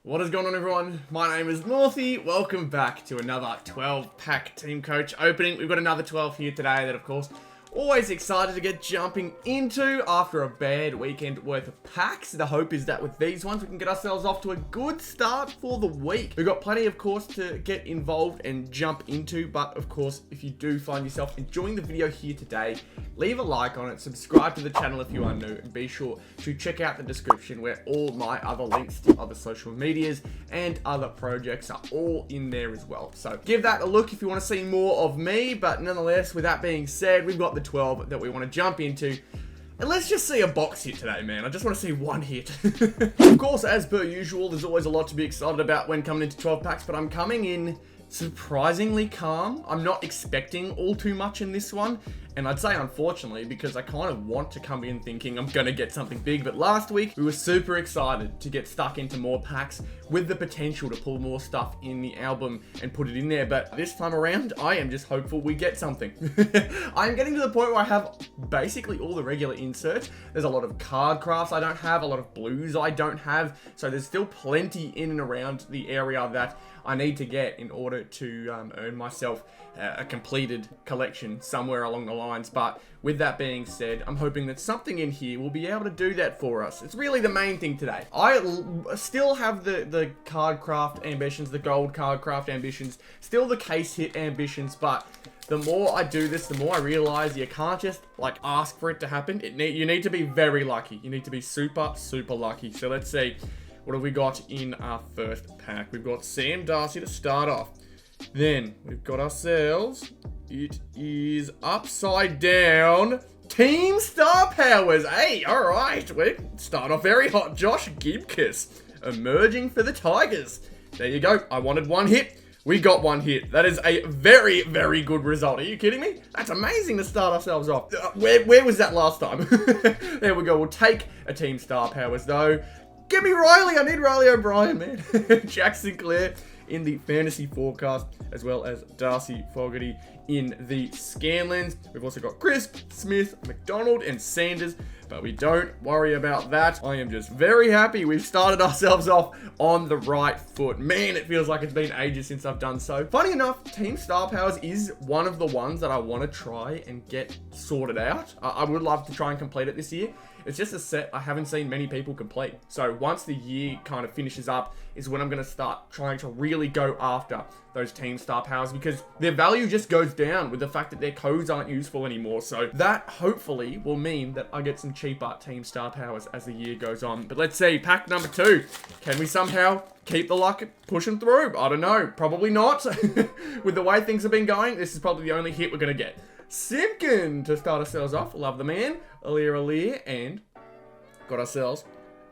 What is going on, everyone? My name is Northy. Welcome back to another 12-pack Team Coach opening. We've got another 12 here today that, of course, always excited to get jumping into after a bad weekend worth of packs. The hope is that with these ones, we can get ourselves off to a good start for the week. We've got plenty, of course, to get involved and jump into. But, of course, if you do find yourself enjoying the video here today, leave a like on it, subscribe to the channel if you are new, and be sure to check out the description where all my other links to other social medias and other projects are all in there as well. So give that a look if you want to see more of me. But nonetheless, with that being said, we've got the 12 that we want to jump into. And let's just see a box hit today, man. I just want to see one hit. Of course, as per usual, there's always a lot to be excited about when coming into 12 packs, but I'm coming in surprisingly calm. I'm not expecting all too much in this one. And I'd say unfortunately, because I kind of want to come in thinking I'm going to get something big. But last week, we were super excited to get stuck into more packs with the potential to pull more stuff in the album and put it in there. But this time around, I am just hopeful we get something. I'm getting to the point where I have basically all the regular inserts. There's a lot of card crafts I don't have, a lot of blues I don't have. So there's still plenty in and around the area that I need to get in order to earn myself a completed collection somewhere along the lines. But with that being said, I'm hoping that something in here will be able to do that for us. It's really the main thing today. I still have the card craft ambitions, the gold card craft ambitions, still the case hit ambitions, but the more I do this, the more I realize you can't just like ask for it to happen. You need to be very lucky. You need to be super, super lucky. So let's see. What have we got in our first pack? We've got Sam Darcy to start off. Then we've got ourselves, it is upside down Team Star Powers. Hey, all right, we start off very hot. Josh Gibkiss emerging for the Tigers. There you go. I wanted one hit. We got one hit. That is a very, very good result. Are you kidding me? That's amazing to start ourselves off. Where was that last time? There we go. We'll take a Team Star Powers though. Give me Riley. I need Riley O'Brien, man. Jack Sinclair in the fantasy forecast, as well as Darcy Fogarty in the Scanlens. We've also got Crisp, Smith, McDonald, and Sanders, but we don't worry about that. I am just very happy we've started ourselves off on the right foot. Man, it feels like it's been ages since I've done so. Funny enough, Team Star Powers is one of the ones that I want to try and get sorted out. I would love to try and complete it this year. It's just a set I haven't seen many people complete. So once the year kind of finishes up is when I'm going to start trying to really go after those Team Star Powers, because their value just goes down with the fact that their codes aren't useful anymore. So that hopefully will mean that I get some cheaper Team Star Powers as the year goes on. But let's see, pack number 2. Can we somehow keep the luck pushing through? I don't know. Probably not. With the way things have been going, this is probably the only hit we're going to get. Simpkin to start ourselves off. Love the man. Alir, and got ourselves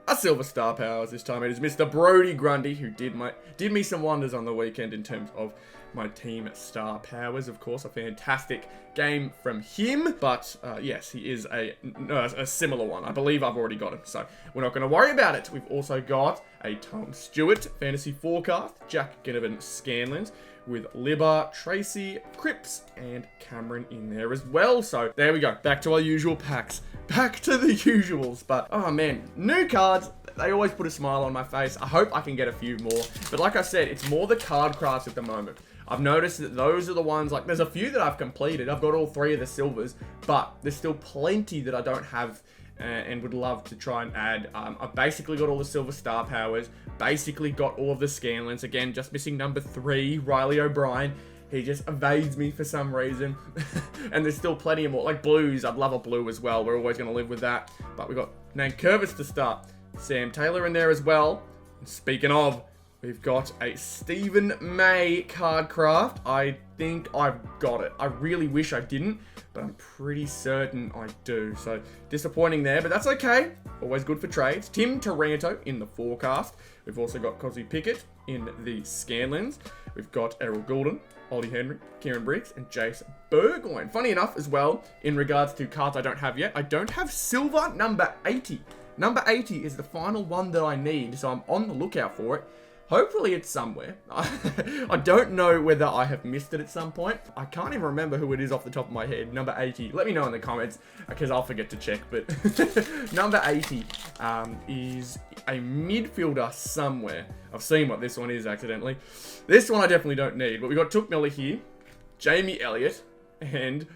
a Silver Star Powers. This time it is Mr. Brody Grundy, who did me some wonders on the weekend in terms of my Team Star Powers. Of course, a fantastic game from him. But yes, he is a similar one. I believe I've already got him, so we're not going to worry about it. We've also got a Tom Stewart fantasy forecast, Jack Ginnivan Scanlens, with Libba, Tracy, Cripps, and Cameron in there as well. So there we go. Back to our usual packs. Back to the usuals. But, oh man, new cards, they always put a smile on my face. I hope I can get a few more. But like I said, it's more the card crafts at the moment. I've noticed that those are the ones, like there's a few that I've completed. I've got all 3 of the silvers, but there's still plenty that I don't have and would love to try and add. I've basically got all the Silver Star Powers, basically got all of the Scanlens. Again, just missing number 3, Riley O'Brien. He just evades me for some reason. And there's still plenty of more, like blues. I'd love a blue as well. We're always going to live with that. But we've got Nankervis to start. Sam Taylor in there as well. And speaking of, we've got a Stephen May card craft. I think I've got it. I really wish I didn't, but I'm pretty certain I do. So disappointing there, but that's okay. Always good for trades. Tim Taranto in the forecast. We've also got Cosby Pickett in the Scanlens. We've got Errol Goulden, Ollie Henry, Kieran Briggs, and Jace Burgoyne. Funny enough as well, in regards to cards I don't have yet, I don't have silver number 80. Number 80 is the final one that I need, so I'm on the lookout for it. Hopefully it's somewhere. I don't know whether I have missed it at some point. I can't even remember who it is off the top of my head. Number 80. Let me know in the comments because I'll forget to check. But number 80 is a midfielder somewhere. I've seen what this one is accidentally. This one I definitely don't need. But we got Took Miller here, Jamie Elliott, and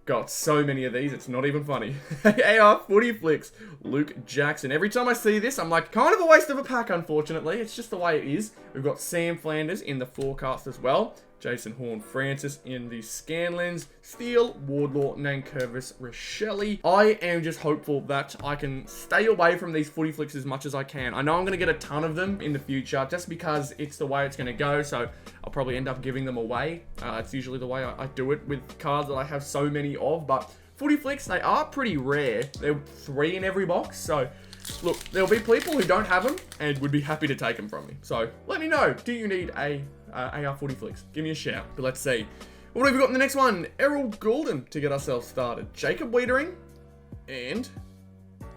got so many of these, it's not even funny. AR Footy Flicks, Luke Jackson. Every time I see this, I'm like, kind of a waste of a pack, unfortunately. It's just the way it is. We've got Sam Flanders in the forecast as well. Jason Horn-Francis in the Scanlens. Steele, Wardlaw, Nankervis, Rochelle. I am just hopeful that I can stay away from these footy flicks as much as I can. I know I'm going to get a ton of them in the future just because it's the way it's going to go. So I'll probably end up giving them away. It's usually the way I do it with cards that I have so many of. But footy flicks, they are pretty rare. They're 3 in every box. So look, there'll be people who don't have them and would be happy to take them from me. So let me know. Do you need a AR Footy Flicks? Give me a shout. But let's see. What have we got in the next one? Errol Goulden to get ourselves started. Jacob Wiedering. And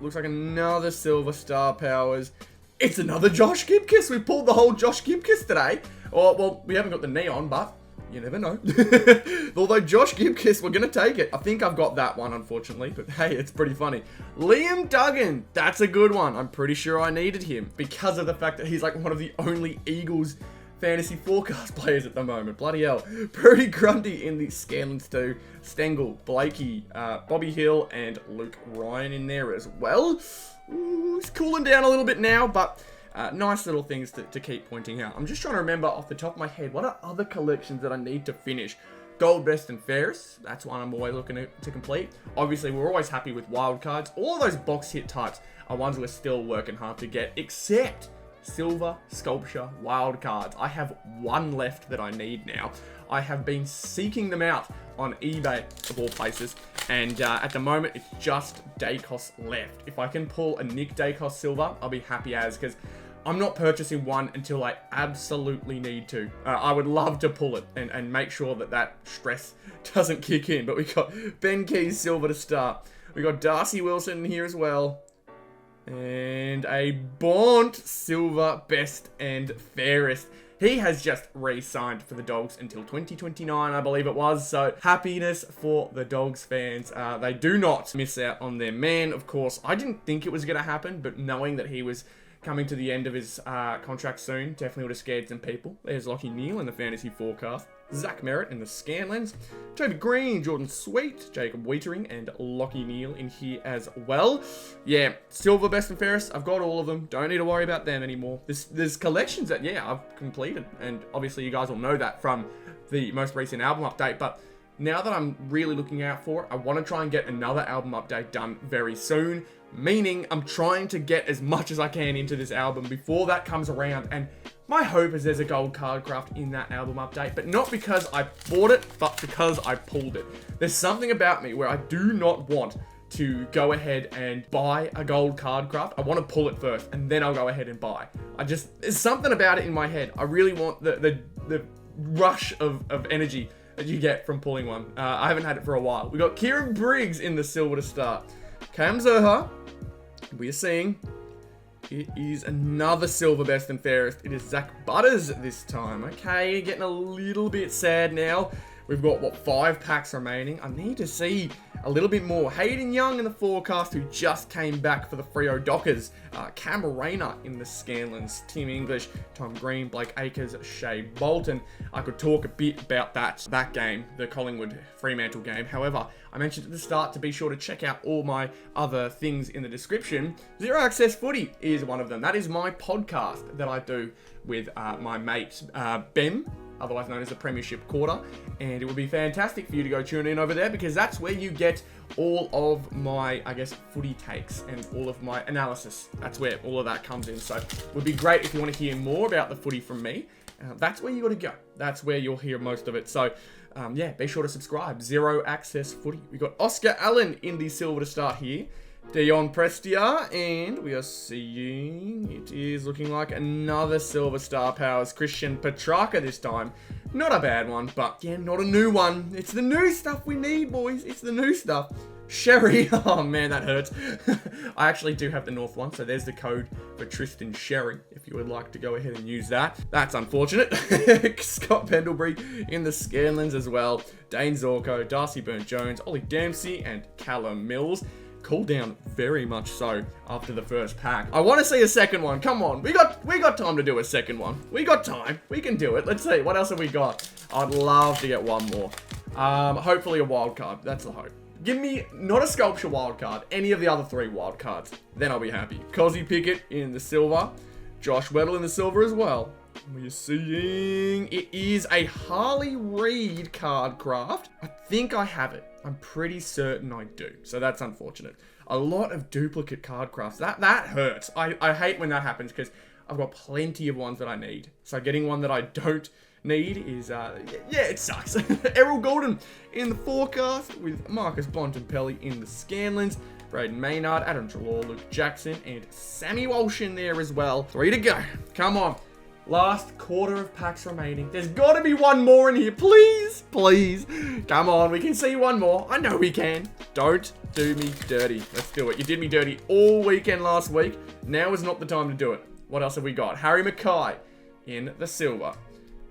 looks like another Silver Star Powers. It's another Josh Gibkiss. We pulled the whole Josh Gibkiss today. Oh, well, we haven't got the neon, but you never know. Although Josh Gibkiss, we're going to take it. I think I've got that one, unfortunately. But hey, it's pretty funny. Liam Duggan. That's a good one. I'm pretty sure I needed him because of the fact that he's like one of the only Eagles fantasy forecast players at the moment. Bloody hell. Purdy Grundy in the Scanlens too. Stengel, Blakey, Bobby Hill, and Luke Ryan in there as well. Ooh, it's cooling down a little bit now, but nice little things to keep pointing out. I'm just trying to remember off the top of my head, what are other collections that I need to finish? Gold, Best, and Fairest. That's one I'm always looking to complete. Obviously, we're always happy with wild cards. All of those box hit types are ones we're still working hard to get, except Silver Sculpture wild cards. I have one left that I need now. I have been seeking them out on eBay of all places, and at the moment it's just Dacos left. If I can pull a Nick Dacos Silver, I'll be happy as, because I'm not purchasing one until I absolutely need to. I would love to pull it and make sure that stress doesn't kick in. But we got Ben Keys Silver to start. We got Darcy Wilson here as well. And a Bont Silver Best and Fairest. He has just re-signed for the Dogs until 2029, I believe it was. So happiness for the Dogs fans. They do not miss out on their man, of course. I didn't think it was going to happen, but knowing that he was coming to the end of his contract soon definitely would have scared some people. There's Lockie Neal in the fantasy forecast. Zach Merritt in the Scanlens. Toby Green, Jordan Sweet, Jacob Wiedering, and Lockie Neal in here as well. Yeah, Silver, Best and Fairest, I've got all of them. Don't need to worry about them anymore. There's collections that, yeah, I've completed. And obviously you guys will know that from the most recent album update. But now that I'm really looking out for it, I want to try and get another album update done very soon. Meaning I'm trying to get as much as I can into this album before that comes around. And my hope is there's a gold card craft in that album update, but not because I bought it, but because I pulled it. There's something about me where I do not want to go ahead and buy a gold card craft. I want to pull it first, and then I'll go ahead and buy. There's something about it in my head. I really want the rush of energy that you get from pulling one. I haven't had it for a while. We got Kieran Briggs in the Silver to start. Cam Zerha, we are seeing. It is another Silver Best and Fairest. It is Zach Butters this time. Okay, getting a little bit sad now. We've got, what, 5 packs remaining. I need to see a little bit more. Hayden Young in the forecast, who just came back for the Freo Dockers. Cam Rayner in the Scanlens. Tim English, Tom Green, Blake Akers, Shea Bolton. I could talk a bit about that game, the Collingwood Fremantle game. However, I mentioned at the start to be sure to check out all my other things in the description. Zero Access Footy is one of them. That is my podcast that I do with my mate, Ben, otherwise known as the Premiership Quarter, and it would be fantastic for you to go tune in over there, because that's where you get all of my, I guess, footy takes and all of my analysis. That's where all of that comes in. So it would be great if you want to hear more about the footy from me. That's where you got to go. That's where you'll hear most of it. So yeah, be sure to subscribe. Zero Access Footy. We got Oscar Allen in the Silver to start here. Dion Prestia, and we are seeing, it is looking like another Silver Star Powers, Christian Petrarca this time. Not a bad one, but yeah, not a new one. It's the new stuff we need, boys. It's the new stuff. Sherry. Oh man, that hurts. I actually do have the North one, so there's the code for Tristan Sherry, if you would like to go ahead and use that. That's unfortunate. Scott Pendlebury in the Scanlons as well. Dane Zorko, Darcy Burnt-Jones, Ollie Dempsey, and Callum Mills. Cooled down very much so after the first pack. I want to see a second one. Come on, we got time to do a second one. We got time. We can do it. Let's see, what else have we got? I'd love to get one more. Hopefully a wild card. That's the hope. Give me not a sculpture wild card, any of the other 3 wild cards. Then I'll be happy. Cozzy Pickett in the silver. Josh Weddle in the silver as well. We're seeing it is a Harley Reid card craft. I think I have it. I'm pretty certain I do. So that's unfortunate. A lot of duplicate card crafts. That hurts. I hate when that happens because I've got plenty of ones that I need. So getting one that I don't need is, yeah, it sucks. Errol Gordon in the forecast with Marcus Bontempelli in the Scanlons. Braden Maynard, Adam Trelaw, Luke Jackson, and Sammy Walsh in there as well. 3 to go. Come on. Last quarter of packs remaining. There's got to be one more in here. Please, please. Come on, we can see one more. I know we can. Don't do me dirty. Let's do it. You did me dirty all weekend last week. Now is not the time to do it. What else have we got? Harry Mackay in the silver.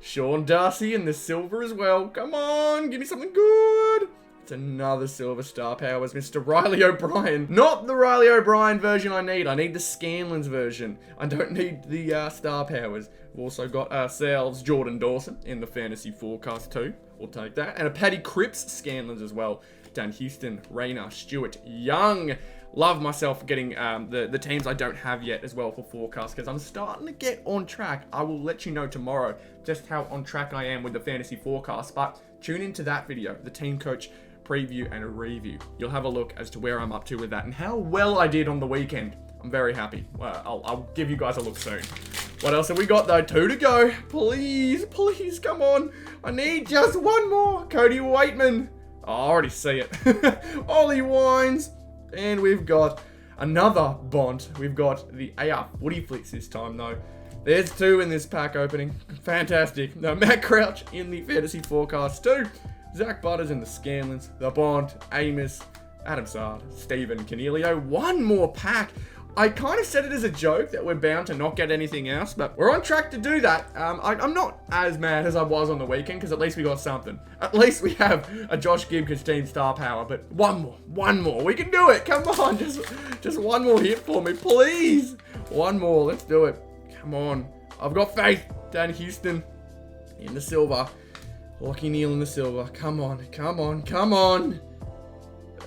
Sean Darcy in the silver as well. Come on, give me something good. It's another silver star powers, Mr. Riley O'Brien. Not the Riley O'Brien version I need. I need the Scanlons version. I don't need the star powers. We've also got ourselves Jordan Dawson in the fantasy forecast too. We'll take that. And a Paddy Cripps Scanlons as well. Dan Houston, Rayner, Stewart, Young. Love myself getting the teams I don't have yet as well for forecast because I'm starting to get on track. I will let you know tomorrow just how on track I am with the fantasy forecast. But tune into that video, the team coach preview and a review. You'll have a look as to where I'm up to with that and how well I did on the weekend. I'm very happy. I'll give you guys a look soon. What else have we got though? 2 to go. Please, please, come on. I need just one more. Cody Waitman. Oh, I already see it. Ollie Wines. And we've got another Bont. We've got the AR Woody Flicks this time though. There's 2 in this pack opening. Fantastic. No, Matt Crouch in the fantasy forecast too. Zach Butters in the Scanlons. The Bont. Amos. Adam Sard. Stephen Canelio. One more pack. I kind of said it as a joke that we're bound to not get anything else, but we're on track to do that. I'm not as mad as I was on the weekend, because at least we got something. At least we have a Josh Gibcus team star power, but one more. We can do it. Come on, just one more hit for me, please. One more, let's do it. Come on. I've got faith. Dan Houston in the silver. Lockie Neal in the silver. Come on, come on, come on.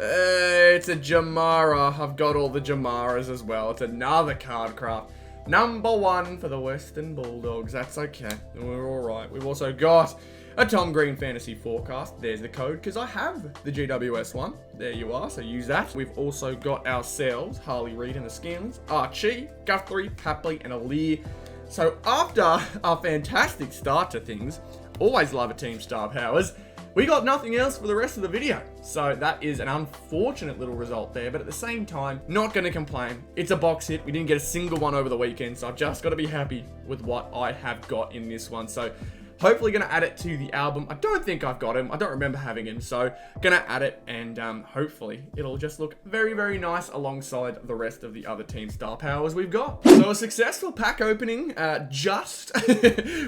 It's a Jamara. I've got all the Jamaras as well. It's another card craft. Number 1 for the Western Bulldogs. That's okay. We're all right. We've also got a Tom Green fantasy forecast. There's the code because I have the GWS one. There you are. So use that. We've also got ourselves Harley Reid and the Scanlons, Archie, Guthrie, Papley, and Alir. So after our fantastic start to things, always love a team star powers. We got nothing else for the rest of the video. So that is an unfortunate little result there, but at the same time, not going to complain. It's a box hit. We didn't get a single one over the weekend, so I've just got to be happy with what I have got in this one. So hopefully going to add it to the album. I don't think I've got him. I don't remember having him, so going to add it, and hopefully it'll just look very, very nice alongside the rest of the other team star powers we've got. So a successful pack opening,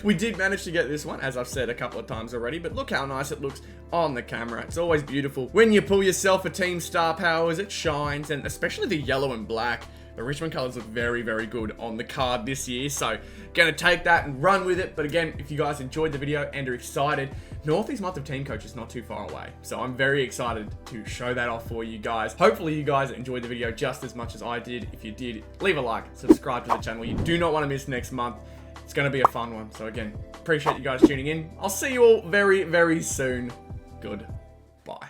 we did manage to get this one, as I've said a couple of times already, but look how nice it looks on the camera. It's always beautiful. When you pull yourself a team star powers, it shines, and especially the yellow and black. The Richmond colours look very, very good on the card this year, so gonna take that and run with it. But again, if you guys enjoyed the video and are excited, Northy's month of team coach is not too far away, so I'm very excited to show that off for you guys. Hopefully you guys enjoyed the video just as much as I did. If you did, leave a like, subscribe to the channel. You do not want to miss next month. It's gonna be a fun one. So again, appreciate you guys tuning in. I'll see you all very, very soon. Goodbye.